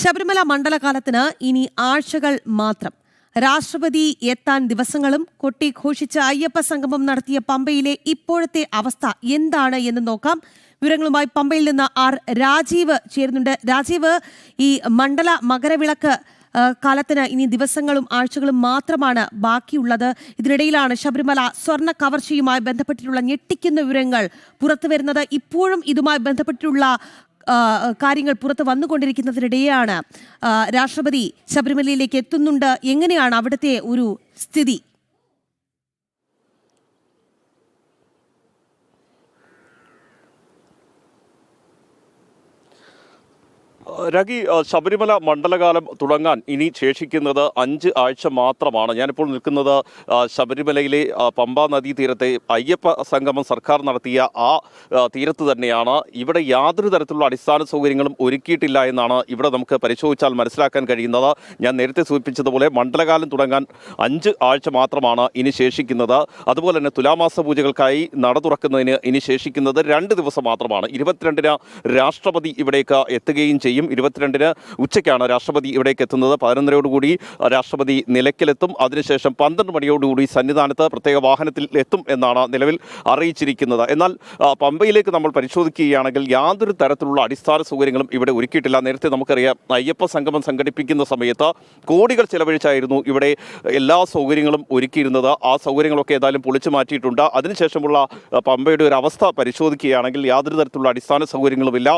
ശബരിമല മണ്ഡലകാലത്തിന് ഇനി ആഴ്ചകൾ മാത്രം. രാഷ്ട്രപതി എത്താൻ ദിവസങ്ങളും. കൊട്ടിഘോഷിച്ച് അയ്യപ്പ സംഗമം നടത്തിയ പമ്പയിലെ ഇപ്പോഴത്തെ അവസ്ഥ എന്താണ് എന്ന് നോക്കാം. വിവരങ്ങളുമായി പമ്പയിൽ നിന്ന് ആർ രാജീവ് ചേരുന്നുണ്ട്. രാജീവ്, ഈ മണ്ഡല മകരവിളക്ക് കാലത്തിന് ഇനി ദിവസങ്ങളും ആഴ്ചകളും മാത്രമാണ് ബാക്കിയുള്ളത്. ഇതിനിടയിലാണ് ശബരിമല സ്വർണ്ണ കവർച്ചയുമായി ബന്ധപ്പെട്ടിട്ടുള്ള ഞെട്ടിക്കുന്ന വിവരങ്ങൾ പുറത്തുവരുന്നത്. ഇപ്പോഴും ഇതുമായി ബന്ധപ്പെട്ടിട്ടുള്ള കാര്യങ്ങൾ പുറത്ത് വന്നുകൊണ്ടിരിക്കുന്നതിനിടെയാണ് രാഷ്ട്രപതി ശബരിമലയിലേക്ക് എത്തുന്നുണ്ട്. എങ്ങനെയാണ് അവിടുത്തെ ഒരു സ്ഥിതി? രഘി, ശബരിമല മണ്ഡലകാലം തുടങ്ങാൻ ഇനി ശേഷിക്കുന്നത് 5 ആഴ്ച മാത്രമാണ്. ഞാനിപ്പോൾ നിൽക്കുന്നത് ശബരിമലയിലെ പമ്പാ നദീ തീരത്തെ അയ്യപ്പ സംഗമം സർക്കാർ നടത്തിയ ആ തീരത്ത് തന്നെയാണ്. ഇവിടെ യാതൊരു തരത്തിലുള്ള അടിസ്ഥാന സൗകര്യങ്ങളും ഒരുക്കിയിട്ടില്ല എന്നാണ് ഇവിടെ നമുക്ക് പരിശോധിച്ചാൽ മനസ്സിലാക്കാൻ കഴിയുന്നത്. ഞാൻ നേരത്തെ സൂചിപ്പിച്ചതുപോലെ മണ്ഡലകാലം തുടങ്ങാൻ 5 ആഴ്ച മാത്രമാണ് ഇനി ശേഷിക്കുന്നത്. അതുപോലെ തന്നെ തുലാമാസ പൂജകൾക്കായി നട തുറക്കുന്നതിന് ഇനി ശേഷിക്കുന്നത് 2 ദിവസം മാത്രമാണ്. 22-ന് രാഷ്ട്രപതി ഇവിടേക്ക് എത്തുകയും ചെയ്യും. 22-ന് ഉച്ചയ്ക്കാണ് രാഷ്ട്രപതി ഇവിടേക്ക് എത്തുന്നത്. 11:00-ഓടുകൂടി രാഷ്ട്രപതി നിലയ്ക്കലെത്തും. അതിനുശേഷം 12 മണിയോടുകൂടി സന്നിധാനത്ത് പ്രത്യേക വാഹനത്തിൽ എത്തും എന്നാണ് നിലവിൽ അറിയിച്ചിരിക്കുന്നത്. എന്നാൽ പമ്പയിലേക്ക് നമ്മൾ പരിശോധിക്കുകയാണെങ്കിൽ യാതൊരു തരത്തിലുള്ള അടിസ്ഥാന സൗകര്യങ്ങളും ഇവിടെ ഒരുക്കിയിട്ടില്ല. നേരത്തെ നമുക്കറിയാം, അയ്യപ്പ സംഗമം സംഘടിപ്പിക്കുന്ന സമയത്ത് കോടികൾ ചെലവഴിച്ചായിരുന്നു ഇവിടെ എല്ലാ സൗകര്യങ്ങളും ഒരുക്കിയിരുന്നത്. ആ സൗകര്യങ്ങളൊക്കെ ഏതായാലും പൊളിച്ചു മാറ്റിയിട്ടുണ്ട്. അതിനുശേഷമുള്ള പമ്പയുടെ ഒരു അവസ്ഥ പരിശോധിക്കുകയാണെങ്കിൽ യാതൊരു തരത്തിലുള്ള അടിസ്ഥാന സൗകര്യങ്ങളുമില്ല.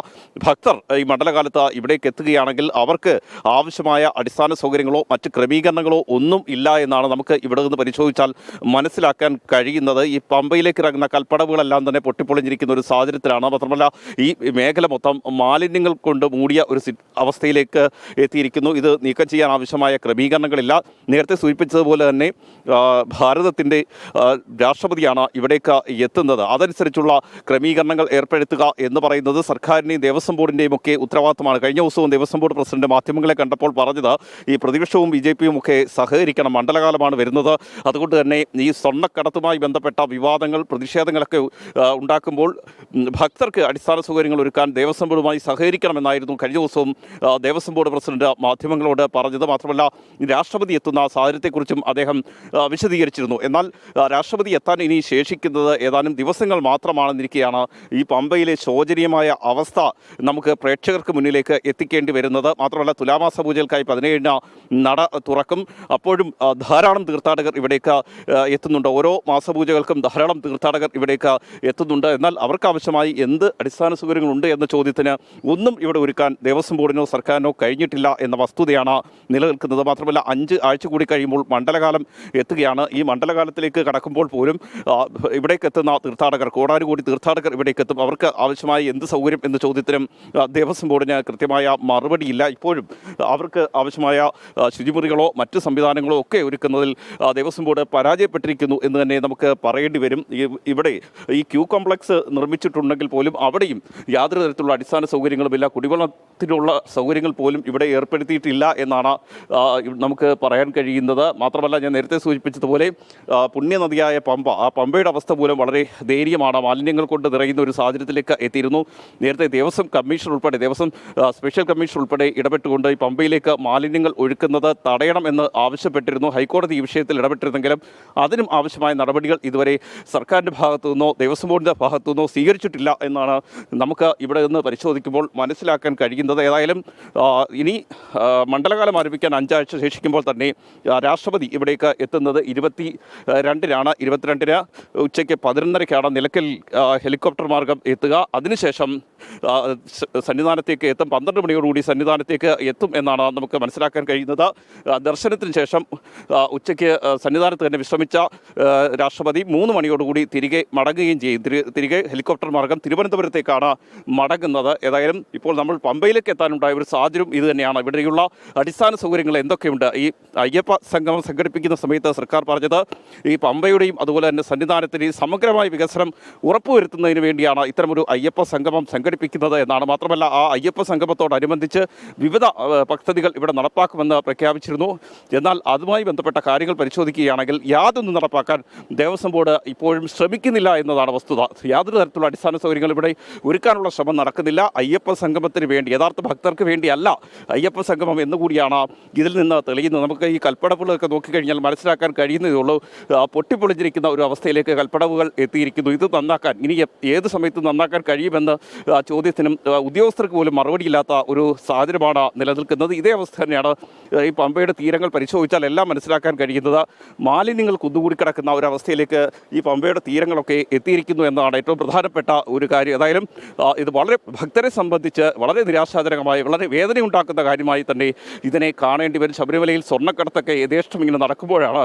ഭക്തർ ഈ മണ്ഡലകാലത്ത് ഇവിടേക്ക് എത്തുകയാണെങ്കിൽ അവർക്ക് ആവശ്യമായ അടിസ്ഥാന സൗകര്യങ്ങളോ മറ്റ് ക്രമീകരണങ്ങളോ ഒന്നും ഇല്ല എന്നാണ് നമുക്ക് ഇവിടെ നിന്ന് പരിശോധിച്ചാൽ മനസ്സിലാക്കാൻ കഴിയുന്നത്. ഈ പമ്പയിലേക്ക് ഇറങ്ങുന്ന കൽപ്പടവുകളെല്ലാം തന്നെ പൊട്ടിപ്പൊളിഞ്ഞിരിക്കുന്ന ഒരു സാഹചര്യത്തിലാണ്. മാത്രമല്ല, ഈ മേഖല മൊത്തം മാലിന്യങ്ങൾ കൊണ്ട് മൂടിയ ഒരു അവസ്ഥയിലേക്ക് എത്തിയിരിക്കുന്നു. ഇത് നീക്കം ചെയ്യാൻ ആവശ്യമായ ക്രമീകരണങ്ങളില്ല. നേരത്തെ സൂചിപ്പിച്ചതുപോലെ തന്നെ ഭാരതത്തിൻ്റെ രാഷ്ട്രപതിയാണ് ഇവിടേക്ക് എത്തുന്നത്. അതനുസരിച്ചുള്ള ക്രമീകരണങ്ങൾ ഏർപ്പെടുത്തുക എന്ന് പറയുന്നത് സർക്കാരിൻ്റെയും ദേവസ്വം ബോർഡിൻ്റെയും ഒക്കെ ഉത്തരവാദിത്തമാണ്. കഴിഞ്ഞ ദിവസവും ദേവസ്വം ബോർഡ് പ്രസിഡന്റ് മാധ്യമങ്ങളെ കണ്ടപ്പോൾ പറഞ്ഞത് ഈ പ്രതിപക്ഷവും BJPയും ഒക്കെ സഹകരിക്കണം, മണ്ഡലകാലമാണ് വരുന്നത്. അതുകൊണ്ട് തന്നെ ഈ സ്വർണ്ണക്കടത്തുമായി ബന്ധപ്പെട്ട വിവാദങ്ങൾ, പ്രതിഷേധങ്ങളൊക്കെ ഉണ്ടാക്കുമ്പോൾ ഭക്തർക്ക് അടിസ്ഥാന സൗകര്യങ്ങൾ ഒരുക്കാൻ ദേവസ്വം ബോർഡുമായി സഹകരിക്കണമെന്നായിരുന്നു കഴിഞ്ഞ ദിവസവും ദേവസ്വം ബോർഡ് പ്രസിഡന്റ് മാധ്യമങ്ങളോട് പറഞ്ഞത്. മാത്രമല്ല, രാഷ്ട്രപതി എത്തുന്ന സാഹചര്യത്തെക്കുറിച്ചും അദ്ദേഹം വിശദീകരിച്ചിരുന്നു. എന്നാൽ രാഷ്ട്രപതി എത്താൻ ഇനി ശേഷിക്കുന്നത് ഏതാനും ദിവസങ്ങൾ മാത്രമാണെന്നിരിക്കെയാണ് ഈ പമ്പയിലെ ശോചനീയമായ അവസ്ഥ നമുക്ക് പ്രേക്ഷകർക്ക് മുന്നിലേക്ക് എത്തിക്കേണ്ടി വരുന്നത്. മാത്രമല്ല, തുലാമാസ പൂജകൾക്കായി 17-ന് നട തുറക്കും. അപ്പോഴും ധാരാളം തീർത്ഥാടകർ ഇവിടേക്ക് എത്തുന്നുണ്ട്. ഓരോ മാസപൂജകൾക്കും ധാരാളം തീർത്ഥാടകർ ഇവിടേക്ക് എത്തുന്നുണ്ട്. എന്നാൽ അവർക്ക് ആവശ്യമായി എന്ത് അടിസ്ഥാന സൗകര്യങ്ങളുണ്ട് എന്ന ചോദ്യത്തിന് ഒന്നും ഇവിടെ ഒരുക്കാൻ ദേവസ്വം ബോർഡിനോ സർക്കാരിനോ കഴിഞ്ഞിട്ടില്ല എന്ന വസ്തുതയാണ് നിലനിൽക്കുന്നത്. മാത്രമല്ല, 5 ആഴ്ച കൂടി കഴിയുമ്പോൾ മണ്ഡലകാലം എത്തുകയാണ്. ഈ മണ്ഡലകാലത്തിലേക്ക് കടക്കുമ്പോൾ പോലും ഇവിടേക്ക് എത്തുന്ന തീർത്ഥാടകർ, കോടാനുകോടി തീർത്ഥാടകർ ഇവിടേക്ക് എത്തും. അവർക്ക് ആവശ്യമായ എന്ത് സൗകര്യം എന്ന ചോദ്യത്തിനും ദേവസ്വം ബോർഡിന് കൃത്യമായ മറുപടിയില്ല. ഇപ്പോഴും അവർക്ക് ആവശ്യമായ ശുചിമുറികളോ മറ്റ് സംവിധാനങ്ങളോ ഒക്കെ ഒരുക്കുന്നതിൽ ദേവസ്വം ബോർഡ് പരാജയപ്പെട്ടിരിക്കുന്നു എന്ന് തന്നെ നമുക്ക് പറയേണ്ടി വരും. ഇവിടെ ഈ ക്യൂ കോംപ്ലക്സ് നിർമ്മിച്ചിട്ടുണ്ടെങ്കിൽ പോലും അവിടെയും യാതൊരു തരത്തിലുള്ള അടിസ്ഥാന സൗകര്യങ്ങളുമില്ല. കുടിവെള്ളത്തിനുള്ള സൗകര്യങ്ങൾ പോലും ഇവിടെ ഏർപ്പെടുത്തിയിട്ടില്ല എന്നാണ് നമുക്ക് പറയാൻ കഴിയുന്നത്. മാത്രമല്ല, ഞാൻ നേരത്തെ സൂചിപ്പിച്ചതുപോലെ പുണ്യനദിയായ പമ്പ, ആ പമ്പയുടെ അവസ്ഥ പോലും വളരെ ദയനീയമാണ്. മാലിന്യങ്ങൾ കൊണ്ട് നിറയുന്ന ഒരു സാഹചര്യത്തിലേക്ക് എത്തിയിരുന്നു. നേരത്തെ ദേവസ്വം കമ്മീഷൻ ഉൾപ്പെടെ, ദേവസ്വം സ്പെഷ്യൽ കമ്മീഷൻ ഉൾപ്പെടെ ഇടപെട്ടുകൊണ്ട് ഈ പമ്പയിലേക്ക് മാലിന്യങ്ങൾ ഒഴുക്കുന്നത് തടയണമെന്ന് ആവശ്യപ്പെട്ടിരുന്നു. ഹൈക്കോടതി ഈ വിഷയത്തിൽ ഇടപെട്ടിരുന്നെങ്കിലും അതിനും ആവശ്യമായ നടപടികൾ ഇതുവരെ സർക്കാരിൻ്റെ ഭാഗത്തു നിന്നോ ദേവസ്വം ബോർഡിൻ്റെ ഭാഗത്തു നിന്നോ സ്വീകരിച്ചിട്ടില്ല എന്നാണ് നമുക്ക് ഇവിടെ നിന്ന് പരിശോധിക്കുമ്പോൾ മനസ്സിലാക്കാൻ കഴിയുന്നത്. ഏതായാലും ഇനി മണ്ഡലകാലം ആരംഭിക്കാൻ 5 ആഴ്ച ശേഷിക്കുമ്പോൾ തന്നെ രാഷ്ട്രപതി ഇവിടേക്ക് എത്തുന്നത് 22-നാണ്. 22-ന് ഉച്ചയ്ക്ക് 11:30-ക്കാണ് നിലയ്ക്കൽ ഹെലികോപ്റ്റർ മാർഗം എത്തുക. അതിനുശേഷം സന്നിധാനത്തേക്ക് എത്തും. 12 മണിയോടുകൂടി സന്നിധാനത്തേക്ക് എത്തും എന്നാണ് നമുക്ക് മനസ്സിലാക്കാൻ കഴിയുന്നത്. ദർശനത്തിന് ശേഷം ഉച്ചയ്ക്ക് സന്നിധാനത്ത് തന്നെ വിശ്രമിച്ച രാഷ്ട്രപതി 3 മണിയോടുകൂടി തിരികെ മടങ്ങുകയും ചെയ്യും. തിരികെ ഹെലികോപ്റ്റർ മാർഗം തിരുവനന്തപുരത്തേക്കാണ് മടങ്ങുന്നത്. ഏതായാലും ഇപ്പോൾ നമ്മൾ പമ്പയിലേക്ക് എത്താനുണ്ടായ ഒരു സാഹചര്യം ഇത് തന്നെയാണ്. ഇവിടെയുള്ള അടിസ്ഥാന സൗകര്യങ്ങൾ എന്തൊക്കെയുണ്ട്? ഈ അയ്യപ്പ സംഗമം സംഘടിപ്പിക്കുന്ന സമയത്ത് സർക്കാർ പറഞ്ഞത് ഈ പമ്പയുടെയും അതുപോലെ തന്നെ സന്നിധാനത്തിൻ്റെയും സമഗ്രമായ വികസനം ഉറപ്പുവരുത്തുന്നതിന് വേണ്ടിയാണ് ഇത്തരമൊരു അയ്യപ്പ സംഗമം സംഘടിപ്പിക്കുന്നത് സംഘടിപ്പിക്കുന്നത് എന്നാണ്. മാത്രമല്ല ആ അയ്യപ്പ സംഗമത്തോടനുബന്ധിച്ച് വിവിധ പദ്ധതികൾ ഇവിടെ നടപ്പാക്കുമെന്ന് പ്രഖ്യാപിച്ചിരുന്നു. എന്നാൽ അതുമായി ബന്ധപ്പെട്ട കാര്യങ്ങൾ പരിശോധിക്കുകയാണെങ്കിൽ യാതൊന്നും നടപ്പാക്കാൻ ദേവസ്വം ബോർഡ് ഇപ്പോഴും ശ്രമിക്കുന്നില്ല എന്നതാണ് വസ്തുത. യാതൊരു തരത്തിലുള്ള അടിസ്ഥാന സൗകര്യങ്ങൾ ഇവിടെ ഒരുക്കാനുള്ള ശ്രമം നടക്കുന്നില്ല. അയ്യപ്പ സംഗമത്തിന് വേണ്ടി, യഥാർത്ഥ ഭക്തർക്ക് വേണ്ടിയല്ല അയ്യപ്പ സംഗമം എന്നുകൂടിയാണ് ഇതിൽ നിന്ന് തെളിയുന്നത്. നമുക്ക് ഈ കൽപ്പടവുകളൊക്കെ നോക്കിക്കഴിഞ്ഞാൽ മനസ്സിലാക്കാൻ കഴിയുന്നതേ ഉള്ളൂ. പൊട്ടിപ്പൊളിഞ്ഞിരിക്കുന്ന ഒരു അവസ്ഥയിലേക്ക് കൽപ്പടവുകൾ എത്തിയിരിക്കുന്നു. ഇത് നന്നാക്കാൻ ഇനി ഏത് സമയത്ത് നന്നാക്കാൻ കഴിയുമെന്ന് ചോദ്യത്തിനും ഉദ്യോഗസ്ഥർക്ക് പോലും മറുപടിയില്ലാത്ത ഒരു സാഹചര്യമാണ് നിലനിൽക്കുന്നത്. ഇതേ അവസ്ഥ തന്നെയാണ് ഈ പമ്പയുടെ തീരങ്ങൾ പരിശോധിച്ചാൽ എല്ലാം മനസ്സിലാക്കാൻ കഴിയുന്നത്. മാലിന്യങ്ങൾ കുന്നുകൂടി കിടക്കുന്ന ഒരു അവസ്ഥയിലേക്ക് ഈ പമ്പയുടെ തീരങ്ങളൊക്കെ എത്തിയിരിക്കുന്നു എന്നതാണ് ഏറ്റവും പ്രധാനപ്പെട്ട ഒരു കാര്യം. ഏതായാലും ഇത് വളരെ ഭക്തരെ സംബന്ധിച്ച് വളരെ നിരാശാജനകമായി, വളരെ വേദനയുണ്ടാക്കുന്ന കാര്യമായി തന്നെ ഇതിനെ കാണേണ്ടി വരും. ശബരിമലയിൽ സ്വർണ്ണക്കടത്തൊക്കെ യഥേഷ്ടം ഇങ്ങനെ നടക്കുമ്പോഴാണ്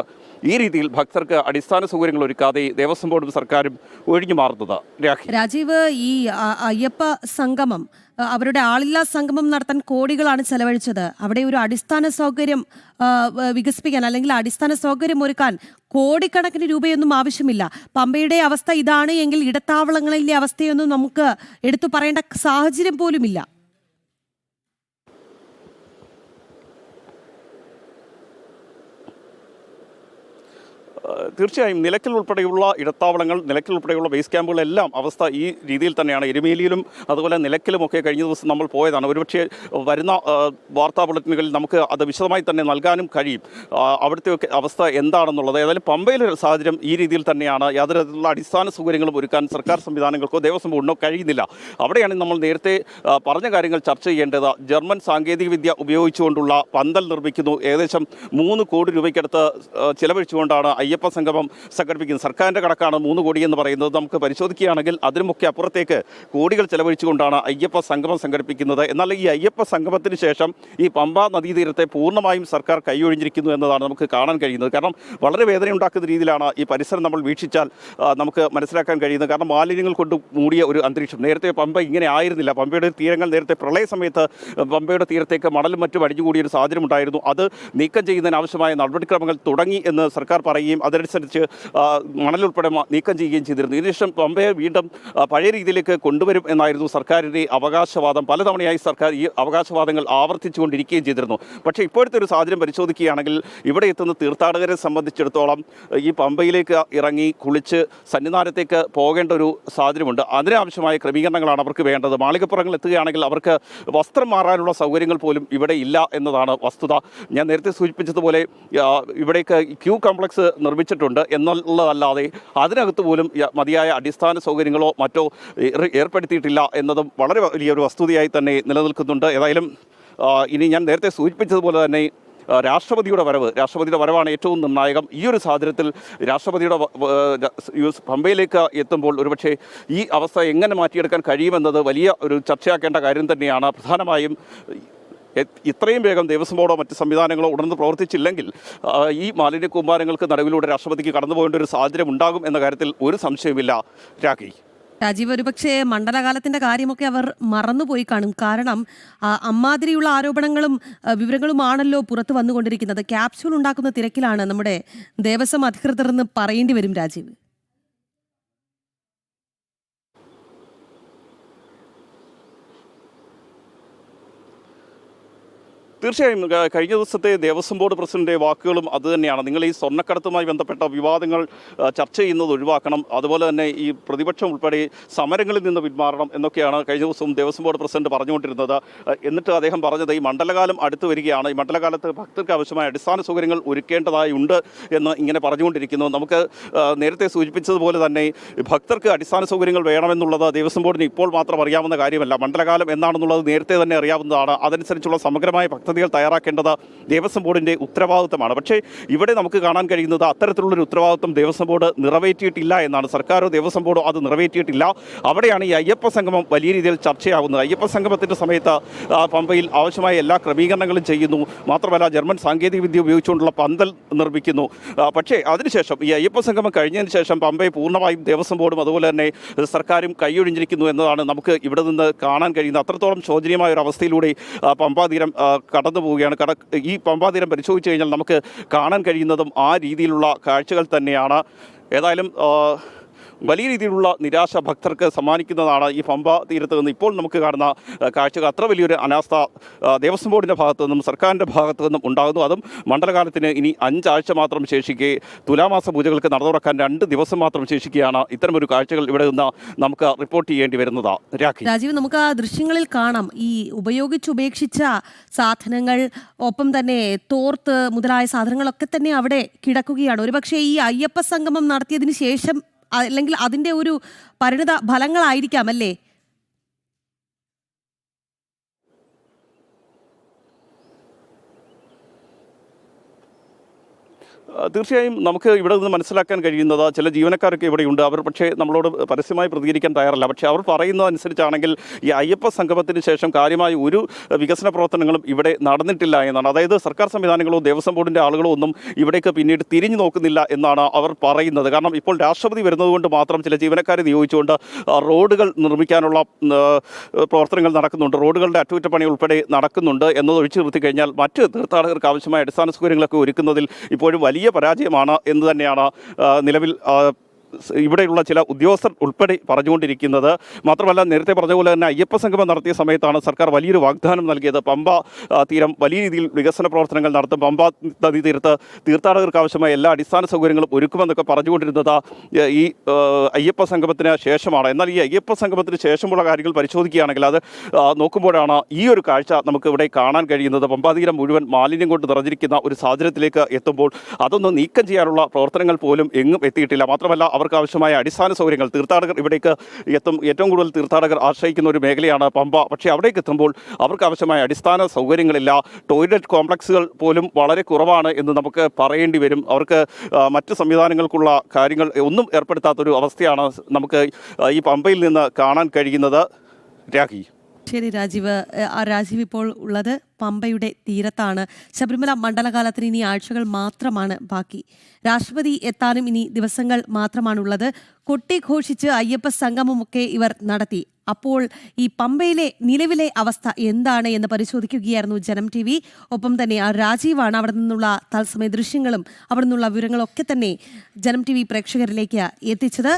ഈ രീതിയിൽ ഭക്തർക്ക് അടിസ്ഥാന സൗകര്യങ്ങൾ ഒരുക്കാതെ ദേവസ്വം ബോർഡും സർക്കാരും ഒഴിഞ്ഞു മാറുന്നത്. രാജീവ്, ഈ അയ്യപ്പ സംഗമം, അവരുടെ ആളില്ലാ സംഗമം നടത്താൻ കോടികളാണ് ചെലവഴിച്ചത്. അവിടെ ഒരു അടിസ്ഥാന സൗകര്യം വികസിപ്പിക്കാൻ അല്ലെങ്കിൽ അടിസ്ഥാന സൗകര്യം ഒരുക്കാൻ കോടിക്കണക്കിന് രൂപയൊന്നും ആവശ്യമില്ല. പമ്പയുടെ അവസ്ഥ ഇതാണ് എങ്കിൽ ഇടത്താവളങ്ങളിലെ അവസ്ഥയൊന്നും നമുക്ക് എടുത്തു പറയേണ്ട സാഹചര്യം പോലുമില്ല. തീർച്ചയായും നിലയ്ക്കൽ ഉൾപ്പെടെയുള്ള ഇടത്താവളങ്ങൾ, നിലയ്ക്കൽ ഉൾപ്പെടെയുള്ള ബേസ് ക്യാമ്പുകളെല്ലാം അവസ്ഥ ഈ രീതിയിൽ തന്നെയാണ്. എരുമേലിയിലും അതുപോലെ നിലയ്ക്കലുമൊക്കെ കഴിഞ്ഞ ദിവസം നമ്മൾ പോയതാണ്. ഒരുപക്ഷെ വരുന്ന വാർത്താ ബുള്ളറ്റിനുകളിൽ നമുക്ക് അത് വിശദമായി തന്നെ നൽകാനും കഴിയും അവിടുത്തെ അവസ്ഥ എന്താണെന്നുള്ളത്. ഏതായാലും പമ്പയിലെ സാഹചര്യം ഈ രീതിയിൽ തന്നെയാണ്. യാതൊരു തരത്തിലുള്ള അടിസ്ഥാന സൗകര്യങ്ങളും ഒരുക്കാൻ സർക്കാർ സംവിധാനങ്ങൾക്കോ ദേവസ്വം ബോർഡിനോ കഴിയുന്നില്ല. അവിടെയാണ് നമ്മൾ നേരത്തെ പറഞ്ഞ കാര്യങ്ങൾ ചർച്ച ചെയ്യേണ്ടത്. ജർമ്മൻ സാങ്കേതികവിദ്യ ഉപയോഗിച്ചുകൊണ്ടുള്ള പന്തൽ നിർമ്മിക്കുന്നു. ഏകദേശം 3 കോടി രൂപയ്ക്കടുത്ത് ചിലവഴിച്ചുകൊണ്ടാണ് അയ്യപ്പ സംഗമം സംഘടിപ്പിക്കുന്നത്. സർക്കാരിൻ്റെ കണക്കാണ് 3 കോടി എന്ന് പറയുന്നത്. നമുക്ക് പരിശോധിക്കുകയാണെങ്കിൽ അതിനുമൊക്കെ അപ്പുറത്തേക്ക് കോടികൾ ചെലവഴിച്ചുകൊണ്ടാണ് അയ്യപ്പ സംഗമം സംഘടിപ്പിക്കുന്നത്. എന്നാൽ ഈ അയ്യപ്പ സംഗമത്തിന് ശേഷം ഈ പമ്പാ നദീതീരത്തെ പൂർണ്ണമായും സർക്കാർ കൈയൊഴിഞ്ഞിരിക്കുന്നു എന്നതാണ് നമുക്ക് കാണാൻ കഴിയുന്നത്. കാരണം വളരെ വേദനയുണ്ടാക്കുന്ന രീതിയിലാണ് ഈ പരിസരം നമ്മൾ വീക്ഷിച്ചാൽ നമുക്ക് മനസ്സിലാക്കാൻ കഴിയുന്നത്. കാരണം മാലിന്യങ്ങൾ കൊണ്ട് മൂടിയ ഒരു അന്തരീക്ഷം. നേരത്തെ പമ്പ ഇങ്ങനെ ആയിരുന്നില്ല. പമ്പയുടെ തീരങ്ങൾ നേരത്തെ പ്രളയ സമയത്ത് പമ്പയുടെ തീരത്തേക്ക് മണലും മറ്റും അടിഞ്ഞുകൂടിയ ഒരു സാഹചര്യം ഉണ്ടായിരുന്നു. അത് നീക്കം ചെയ്യുന്നതിനാവശ്യമായ നടപടിക്രമങ്ങൾ തുടങ്ങി എന്ന് സർക്കാർ പറയുകയും അതനുസരിച്ച് മണലുൾപ്പെടെ നീക്കം ചെയ്യുകയും ചെയ്തിരുന്നു. ഇതിനുശേഷം പമ്പയെ വീണ്ടും പഴയ രീതിയിലേക്ക് കൊണ്ടുവരും എന്നായിരുന്നു സർക്കാരിൻ്റെ അവകാശവാദം. പലതവണയായി സർക്കാർ ഈ അവകാശവാദങ്ങൾ ആവർത്തിച്ചുകൊണ്ടിരിക്കുകയും ചെയ്തിരുന്നു. പക്ഷേ ഇപ്പോഴത്തെ ഒരു സാഹചര്യം പരിശോധിക്കുകയാണെങ്കിൽ ഇവിടെ എത്തുന്ന തീർത്ഥാടകരെ സംബന്ധിച്ചിടത്തോളം ഈ പമ്പയിലേക്ക് ഇറങ്ങി കുളിച്ച് സന്നിധാനത്തേക്ക് പോകേണ്ട ഒരു സാഹചര്യമുണ്ട്. അതിനാവശ്യമായ ക്രമീകരണങ്ങളാണ് അവർക്ക് വേണ്ടത്. മാളികപ്പുറങ്ങൾ എത്തുകയാണെങ്കിൽ അവർക്ക് വസ്ത്രം മാറാനുള്ള സൗകര്യങ്ങൾ പോലും ഇവിടെ ഇല്ല എന്നതാണ് വസ്തുത. ഞാൻ നേരത്തെ സൂചിപ്പിച്ചതുപോലെ ഇവിടേക്ക് ക്യൂ കോംപ്ലക്സ് നിർമ്മിച്ചിട്ടുണ്ട് എന്നുള്ളതല്ലാതെ അതിനകത്ത് പോലും മതിയായ അടിസ്ഥാന സൗകര്യങ്ങളോ മറ്റോ ഏർപ്പെടുത്തിയിട്ടില്ല എന്നതും വളരെ വലിയൊരു വസ്തുതയായി തന്നെ നിലനിൽക്കുന്നുണ്ട്. ഏതായാലും ഇനി ഞാൻ നേരത്തെ സൂചിപ്പിച്ചതുപോലെ തന്നെ രാഷ്ട്രപതിയുടെ വരവാണ് ഏറ്റവും നിർണായകം. ഈ ഒരു സാഹചര്യത്തിൽ രാഷ്ട്രപതിയുടെ പമ്പയിലേക്ക് എത്തുമ്പോൾ ഒരുപക്ഷെ ഈ അവസ്ഥ എങ്ങനെ മാറ്റിയെടുക്കാൻ കഴിയുമെന്നത് വലിയ ഒരു ചർച്ചയാക്കേണ്ട കാര്യം തന്നെയാണ്. പ്രധാനമായും ഇത്രയും വേഗം ദേവസ്വം ബോർഡോ മറ്റ് സംവിധാനങ്ങളോ ഉണർന്ന് പ്രവർത്തിച്ചില്ലെങ്കിൽ ഈ മാലിന്യ കൂമ്പാരങ്ങൾക്ക് നടുവിലൂടെ രാഷ്ട്രപതിക്ക് കടന്നുപോകേണ്ട ഒരു സാഹചര്യം ഉണ്ടാകും എന്ന കാര്യത്തിൽ ഒരു സംശയമില്ല. രാജീവ്, ഒരുപക്ഷെ മണ്ഡലകാലത്തിന്റെ കാര്യമൊക്കെ അവർ മറന്നുപോയി കാണും. കാരണം അമ്മാതിരിയുള്ള ആരോപണങ്ങളും വിവരങ്ങളുമാണല്ലോ പുറത്തു വന്നുകൊണ്ടിരിക്കുന്നത്. ക്യാപ്സ്യൂൾ ഉണ്ടാക്കുന്ന തിരക്കിലാണ് നമ്മുടെ ദേവസ്വം അധികൃതർ എന്ന് പറയേണ്ടി വരും രാജീവ്. തീർച്ചയായും കഴിഞ്ഞ ദിവസത്തെ ദേവസ്വം ബോർഡ് പ്രസിഡന്റ് വാക്കുകളും അതുതന്നെയാണ്. നിങ്ങൾ ഈ സ്വർണ്ണക്കടത്തുമായി ബന്ധപ്പെട്ട വിവാദങ്ങൾ ചർച്ച ചെയ്യുന്നത് ഒഴിവാക്കണം, അതുപോലെ തന്നെ ഈ പ്രതിപക്ഷം ഉൾപ്പെടെ സമരങ്ങളിൽ നിന്ന് പിന്മാറണം എന്നൊക്കെയാണ് കഴിഞ്ഞ ദിവസം ദേവസ്വം ബോർഡ് പ്രസിഡന്റ് പറഞ്ഞുകൊണ്ടിരുന്നത്. എന്നിട്ട് അദ്ദേഹം പറഞ്ഞത് ഈ മണ്ഡലകാലം അടുത്ത് വരികയാണ്, ഈ മണ്ഡലകാലത്ത് ഭക്തർക്ക് ആവശ്യമായ അടിസ്ഥാന സൗകര്യങ്ങൾ ഒരുക്കേണ്ടതായുണ്ട് എന്ന് ഇങ്ങനെ പറഞ്ഞുകൊണ്ടിരിക്കുന്നു. നമുക്ക് നേരത്തെ സൂചിപ്പിച്ചതുപോലെ തന്നെ ഭക്തർക്ക് അടിസ്ഥാന സൗകര്യങ്ങൾ വേണമെന്നുള്ളത് ദേവസ്വം ബോർഡിന് ഇപ്പോൾ മാത്രം അറിയാവുന്ന കാര്യമല്ല. മണ്ഡലകാലം എന്താണെന്നുള്ളത് നേരത്തെ തന്നെ അറിയാവുന്നതാണ്. അതനുസരിച്ചുള്ള സമഗ്രമായ പദ്ധതികൾ തയ്യാറാക്കേണ്ടത് ദേവസ്വം ബോർഡിൻ്റെ ഉത്തരവാദിത്തമാണ്. പക്ഷേ ഇവിടെ നമുക്ക് കാണാൻ കഴിയുന്നത് അത്തരത്തിലുള്ളൊരു ഉത്തരവാദിത്തം ദേവസ്വം ബോർഡ് നിറവേറ്റിയിട്ടില്ല എന്നാണ്. സർക്കാരോ ദേവസ്വം ബോർഡോ അത് നിറവേറ്റിയിട്ടില്ല. അവിടെയാണ് ഈ അയ്യപ്പ സംഗമം വലിയ രീതിയിൽ ചർച്ചയാവുന്നത്. അയ്യപ്പ സംഗമത്തിൻ്റെ സമയത്ത് പമ്പയിൽ ആവശ്യമായ എല്ലാ ക്രമീകരണങ്ങളും ചെയ്യുന്നു. മാത്രമല്ല ജർമ്മൻ സാങ്കേതികവിദ്യ ഉപയോഗിച്ചുകൊണ്ടുള്ള പന്തൽ നിർമ്മിക്കുന്നു. പക്ഷേ അതിനുശേഷം ഈ അയ്യപ്പ സംഗമം കഴിഞ്ഞതിന് ശേഷം പമ്പയെ പൂർണ്ണമായും ദേവസ്വം ബോർഡും അതുപോലെ തന്നെ സർക്കാരും കൈയൊഴിഞ്ഞിരിക്കുന്നു എന്നതാണ് നമുക്ക് ഇവിടെ നിന്ന് കാണാൻ കഴിയുന്നത്. അത്രത്തോളം ശോചനീയമായ ഒരു അവസ്ഥയിലൂടെ പമ്പാതീരം കടന്നു പോവുകയാണ്. ഈ പമ്പാതീരം പരിശോധിച്ച് കഴിഞ്ഞാൽ നമുക്ക് കാണാൻ കഴിയുന്നതും ആ രീതിയിലുള്ള കാഴ്ചകൾ തന്നെയാണ്. ഏതായാലും വലിയ രീതിയിലുള്ള നിരാശ ഭക്തർക്ക് സമ്മാനിക്കുന്നതാണ് ഈ പമ്പ തീരത്ത് നിന്ന് ഇപ്പോൾ നമുക്ക് കാണുന്ന കാഴ്ചകൾ. അത്ര വലിയൊരു അനാസ്ഥ ദേവസ്വം ബോർഡിൻ്റെ ഭാഗത്തു നിന്നും സർക്കാരിൻ്റെ ഭാഗത്തു നിന്നും ഉണ്ടാകുന്നു. അതും മണ്ഡലകാലത്തിന് ഇനി 5 ആഴ്ച മാത്രം ശേഷിക്കെ തുലാമാസ പൂജകൾക്ക് നട തുറക്കാൻ 2 ദിവസം മാത്രം ശേഷിക്കുകയാണ്. ഇത്തരമൊരു കാഴ്ചകൾ ഇവിടെ നിന്ന് നമുക്ക് റിപ്പോർട്ട് ചെയ്യേണ്ടി വരുന്നത്. രാജീവ്, നമുക്ക് ആ ദൃശ്യങ്ങളിൽ കാണാം ഈ ഉപേക്ഷിച്ച സാധനങ്ങൾ, ഒപ്പം തന്നെ തോർത്ത് മുതലായ സാധനങ്ങളൊക്കെ തന്നെ അവിടെ കിടക്കുകയാണ്. ഒരുപക്ഷെ ഈ അയ്യപ്പ സംഗമം നടത്തിയതിന് ശേഷം അല്ലെങ്കിൽ അതിന്റെ ഒരു പരിണിത ഫലങ്ങളായിരിക്കാം അല്ലേ? തീർച്ചയായും നമുക്ക് ഇവിടെ നിന്ന് മനസ്സിലാക്കാൻ കഴിയുന്നത് ചില ജീവനക്കാരൊക്കെ ഇവിടെയുണ്ട്. അവർ പക്ഷേ നമ്മളോട് പരസ്യമായി പ്രതികരിക്കാൻ തയ്യാറല്ല. പക്ഷേ അവർ പറയുന്നതനുസരിച്ചാണെങ്കിൽ ഈ അയ്യപ്പ സംഗമത്തിന് ശേഷം കാര്യമായ ഒരു വികസന പ്രവർത്തനങ്ങളും ഇവിടെ നടന്നിട്ടില്ല എന്നാണ്. അതായത് സർക്കാർ സംവിധാനങ്ങളോ ദേവസ്വം ബോർഡിൻ്റെ ആളുകളോ ഒന്നും ഇവിടേക്ക് പിന്നീട് തിരിഞ്ഞു നോക്കുന്നില്ല എന്നാണ് അവർ പറയുന്നത്. കാരണം ഇപ്പോൾ രാഷ്ട്രപതി വരുന്നതുകൊണ്ട് മാത്രം ചില ജീവനക്കാരെ നിയോഗിച്ചുകൊണ്ട് റോഡുകൾ നിർമ്മിക്കാനുള്ള പ്രവർത്തനങ്ങൾ നടക്കുന്നുണ്ട്. റോഡുകളുടെ അറ്റകുറ്റപ്പണി ഉൾപ്പെടെ നടക്കുന്നുണ്ട് എന്നത് ഒഴിച്ചു നിർത്തി കഴിഞ്ഞാൽ മറ്റ് തീർത്ഥാടകർക്ക് ആവശ്യമായ അടിസ്ഥാന സൗകര്യങ്ങളൊക്കെ ഒരുക്കുന്നതിൽ ഇപ്പോഴും വലിയ പരാജയമാണ് എന്ന് തന്നെയാണ് നിലവിൽ ഇവിടെയുള്ള ചില ഉദ്യോഗസ്ഥർ ഉൾപ്പെടെ പറഞ്ഞുകൊണ്ടിരിക്കുന്നത്. മാത്രമല്ല, നേരത്തെ പറഞ്ഞ പോലെ തന്നെ അയ്യപ്പ സംഗമം നടത്തിയ സമയത്താണ് സർക്കാർ വലിയൊരു വാഗ്ദാനം നൽകിയത്. പമ്പ തീരം വലിയ രീതിയിൽ വികസന പ്രവർത്തനങ്ങൾ നടത്തും, പമ്പ നദീ തീരത്ത് തീർത്ഥാടകർക്ക് ആവശ്യമായ എല്ലാ അടിസ്ഥാന സൗകര്യങ്ങളും ഒരുക്കുമെന്നൊക്കെ പറഞ്ഞുകൊണ്ടിരുന്നത് ഈ അയ്യപ്പ സംഗമത്തിന് ശേഷമാണ്. എന്നാൽ ഈ അയ്യപ്പ സംഗമത്തിന് ശേഷമുള്ള കാര്യങ്ങൾ പരിശോധിക്കുകയാണെങ്കിൽ അത് നോക്കുമ്പോഴാണ് ഈ ഒരു കാഴ്ച നമുക്ക് ഇവിടെ കാണാൻ കഴിയുന്നത്. പമ്പാ തീരം മുഴുവൻ മാലിന്യം കൊണ്ട് നിറഞ്ഞിരിക്കുന്ന ഒരു സാഹചര്യത്തിലേക്ക് എത്തുമ്പോൾ അതൊന്ന് നീക്കം ചെയ്യാനുള്ള പ്രവർത്തനങ്ങൾ പോലും എങ്ങും എത്തിയിട്ടില്ല. മാത്രമല്ല, അവർക്ക് ആവശ്യമായ അടിസ്ഥാന സൗകര്യങ്ങൾ, തീർത്ഥാടകർ ഇവിടേക്ക് എത്തും, ഏറ്റവും കൂടുതൽ തീർത്ഥാടകർ ആശ്രയിക്കുന്ന ഒരു മേഖലയാണ് പമ്പ. പക്ഷേ അവിടേക്ക് എത്തുമ്പോൾ അവർക്ക് ആവശ്യമായ അടിസ്ഥാന സൗകര്യങ്ങളില്ല. ടോയ്ലറ്റ് കോംപ്ലക്സുകൾ പോലും വളരെ കുറവാണ് എന്ന് നമുക്ക് പറയേണ്ടി വരും. അവർക്ക് മറ്റ് സംവിധാനങ്ങൾക്കുള്ള കാര്യങ്ങൾ ഒന്നും ഏർപ്പെടുത്താത്തൊരു അവസ്ഥയാണ് നമുക്ക് ഈ പമ്പയിൽ നിന്ന് കാണാൻ കഴിയുന്നത്. രാഖി. ശരി രാജീവ്. രാജീവ് ഇപ്പോൾ ഉള്ളത് പമ്പയുടെ തീരത്താണ്. ശബരിമല മണ്ഡലകാലത്തിന് ഇനി ആഴ്ചകൾ മാത്രമാണ് ബാക്കി. രാഷ്ട്രപതി എത്താനും ഇനി ദിവസങ്ങൾ മാത്രമാണുള്ളത്. കൊട്ടിഘോഷിച്ച് അയ്യപ്പ സംഗമമൊക്കെ ഇവർ നടത്തി. അപ്പോൾ ഈ പമ്പയിലെ നിലവിലെ അവസ്ഥ എന്താണ് എന്ന് പരിശോധിക്കുകയായിരുന്നു ജനം TV. ഒപ്പം തന്നെ രാജീവാണ് അവിടെ നിന്നുള്ള തത്സമയ ദൃശ്യങ്ങളും അവിടെ നിന്നുള്ള വിവരങ്ങളൊക്കെ തന്നെ ജനം TV പ്രേക്ഷകരിലേക്ക് എത്തിച്ചത്.